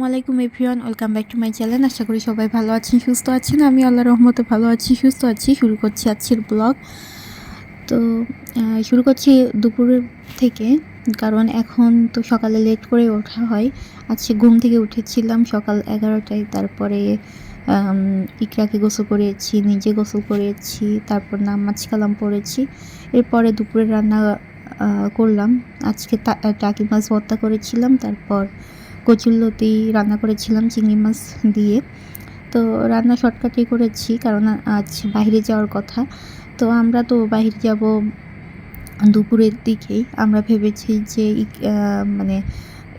আলাইকুম everyone, welcome back to my channel. আশা করি সবাই ভালো আছেন, সুস্থ আছেন। আমি আল্লাহর রহমতে ভালো আছি, সুস্থ আছি। শুরু করছি আজকের ব্লগ। তো শুরু করছি দুপুরের থেকে, কারণ এখন তো সকালে লেট করে ওঠা হয়। আজকে ঘুম থেকে উঠেছিলাম সকাল 11টায়। তারপরে ইকরাকে গোসল করেছি, নিজে গোসল করেছি, তারপর নামাজ কালাম পড়েছি। এরপরে দুপুরে রান্না করলাম। আজকে টাকি মাছ ভর্তা করেছিলাম, তারপর কচুরলতি রান্না করেছিলাম চিংড়ি মাছ দিয়ে। তো রান্না শর্টকাটে করেছি, কারণ আজ বাইরে যাওয়ার কথা। তো আমরা তো বাইরে যাব দুপুরের দিকেই। আমরা ভেবেছি যে মানে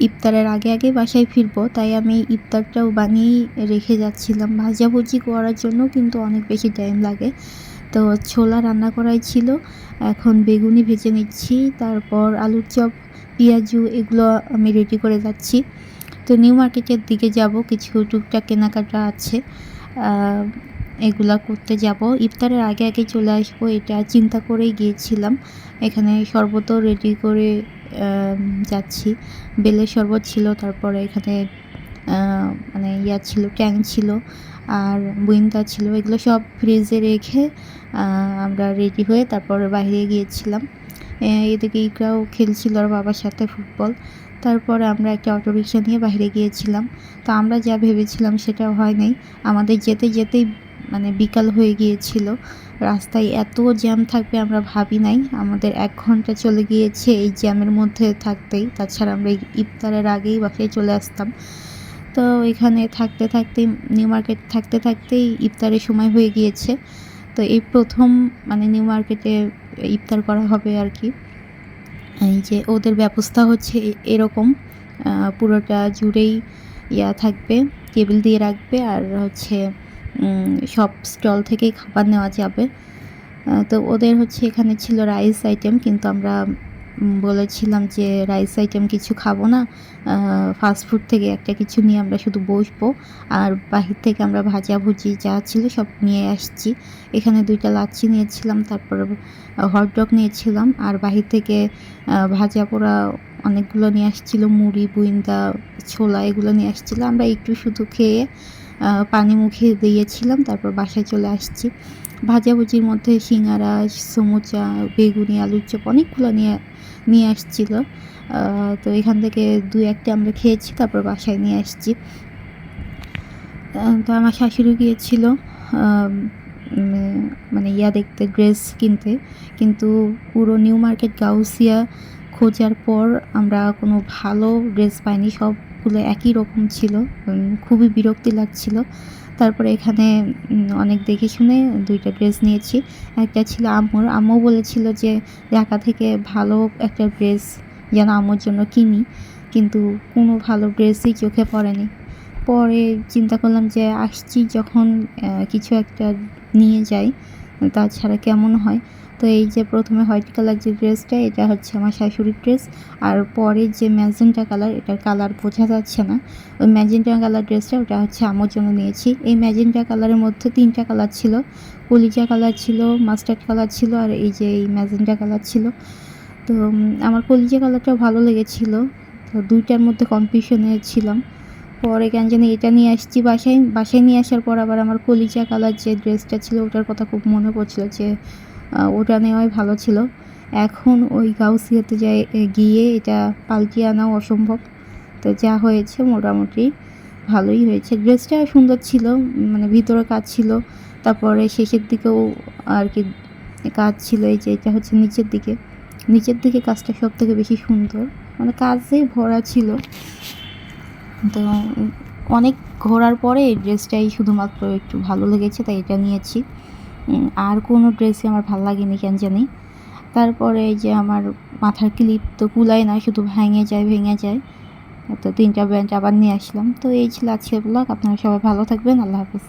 ইফতারের আগে আগে বাসায় ফিরবো, তাই আমি ইফতারটাও বানিয়েই রেখে যাচ্ছিলাম ভাজাভুজি করার জন্য, কিন্তু অনেক বেশি টাইম লাগে। তো ছোলা রান্না করাই ছিল, এখন বেগুনি ভেজে নিচ্ছি, তারপর আলুর চপ, পেঁয়াজু এগুলো আমি রেডি করে যাচ্ছি। তো নিউ মার্কেটের দিকে যাব, কিছু টুকটাক কেনাকাটা আছে, এগুলা করতে যাব। ইফতারের আগে আগে চলে আসবো এটা চিন্তা করেই গিয়েছিলাম। এখানে শরবতও রেডি করে যাচ্ছি। বেলের শরবত ছিল, তারপরে এখানে মানে ছিল, ট্যাং ছিল, আর বুইন্দা ছিল। এগুলো সব ফ্রিজে রেখে আমরা রেডি হয়ে তারপর বাইরে গিয়েছিলাম। এদিকে ইকরাও খেলছিল আর বাবার সাথে ফুটবল। তারপরে আমরা একটা অটোরিকশা নিয়ে বাইরে গিয়েছিলাম। তো আমরা যা ভেবেছিলাম সেটা হয় নাই। আমাদের যেতে যেতেই মানে বিকাল হয়ে গিয়েছিল। রাস্তায় এত জ্যাম থাকবে আমরা ভাবি নাই। আমাদের 1 ঘন্টা চলে গিয়েছে এই জ্যামের মধ্যে থাকতেই। তাছাড়া আমরা ইফতারের আগেই বাসায় চলে আসতাম। তো এখানে থাকতে থাকতেই, নিউ মার্কেট থাকতে থাকতেই ইফতারের সময় হয়ে গিয়েছে। তো এই প্রথম মানে নিউ মার্কেটে ইফতার করা হবে আর কি। এই যে ওদের ব্যবস্থা হচ্ছে এরকম, পুরোটা জুড়েই থাকবে, টেবিল দিয়ে রাখবে, আর হচ্ছে সব স্টল থেকেই খাবার নেওয়া যাবে। তো ওদের হচ্ছে এখানে ছিল রাইস আইটেম, কিন্তু আমরা বলেছিলাম যে রাইস আইটেম কিছু খাবো না, ফাস্টফুড থেকে একটা কিছু নিয়ে আমরা শুধু বসবো। আর বাহির থেকে আমরা ভাজাভুজি যা ছিল সব নিয়ে আসছি। এখানে 2টা লাচ্ছি নিয়েছিলাম, তারপর হটডগ নিয়েছিলাম, আর বাহির থেকে ভাজা পোড়া অনেকগুলো নিয়ে আসছিল, মুড়ি, বুইন্দা, ছোলা এগুলো নিয়ে আসছিল। আমরা একটু শুধু খেয়ে পানি মুখে দিয়েছিলাম, তারপর বাসায় চলে আসছি। ভাজাভুজির মধ্যে সিঙ্গারা, সমুচা, বেগুনি, আলুর চপ অনেকগুলো নিয়ে আসছিল। তো এখান থেকে 2-1টা আমরা খেয়েছি, তারপর বাসায় নিয়ে আসছি। তো আমার শাশুড়ি গিয়েছিল মানে দেখতে, ড্রেস কিনতে, কিন্তু পুরো নিউ মার্কেট গাউসিয়া খোঁজার পর আমরা কোনো ভালো ড্রেস পাইনি, সবগুলো একই রকম ছিল, খুবই বিরক্তি লাগছিল। তারপরে এখানে অনেক দেখে শুনে 2টা ড্রেস নিয়েছি। একটা ছিল আম্মু বলেছিল যে ঢাকা থেকে ভালো একটা ড্রেস যেন আম্মুর জন্য কিনি, কিন্তু কোনো ভালো ড্রেসই চোখে পড়েনি। পরে চিন্তা করলাম যে আসছি যখন কিছু একটা নিয়ে যাই, তাছাড়া কেমন হয়। তো এই যে প্রথমে হোয়াইট কালার যে ড্রেসটা, এটা হচ্ছে আমার শাশুড়ির ড্রেস। আর পরে যে ম্যাজেন্টা কালার, এটার কালার বোঝা যাচ্ছে না, ওই ম্যাজেন্টা কালার ড্রেসটা ওটা হচ্ছে আমার জন্য নিয়েছি। এই ম্যাজেন্টা কালারের মধ্যে 3টা কালার ছিল, কলিজা কালার ছিল, মাস্টার্ড কালার ছিল, আর এই যে এই ম্যাজেন্টা কালার ছিল। তো আমার কলিজা কালারটাও ভালো লেগেছিল। তো 2টার মধ্যে কনফিউশনে ছিলাম। পরে কেন জানি এটা নিয়ে আসছি বাসায় নিয়ে আসার পর আবার আমার কলিজা কালার যে ড্রেসটা ছিল ওটার কথা খুব মনে পড়ছিল যে ওটা নেওয়াই ভালো ছিল। এখন ওই গাউসিয়াতে গিয়ে এটা পাল্টিয়ে আনাও অসম্ভব। তো যা হয়েছে মোটামুটি ভালোই হয়েছে। ড্রেসটা সুন্দর ছিল, মানে ভিতরে কাজ ছিল, তারপরে শেষের দিকেও আর কি কাজ ছিল। এই যে এটা হচ্ছে নিচের দিকে কাজটা সব থেকে বেশি সুন্দর, মানে কাজে ভরা ছিল। তো অনেক ঘোরার পরে এই ড্রেসটাই শুধুমাত্র একটু ভালো লেগেছে, তাই এটা নিয়েছি। আর কোনো ড্রেসই আমার ভালো লাগেনি কেন জানি। তারপরে এই যে আমার মাথার ক্লিপ তো কুলায় না, শুধু ভেঙে যায়। তো 3টা ব্যান্ড আবার নিয়ে আসলাম। তো এই ছিল আজকের ব্লগ। আপনারা সবাই ভালো থাকবেন। আল্লাহ হাফেজ।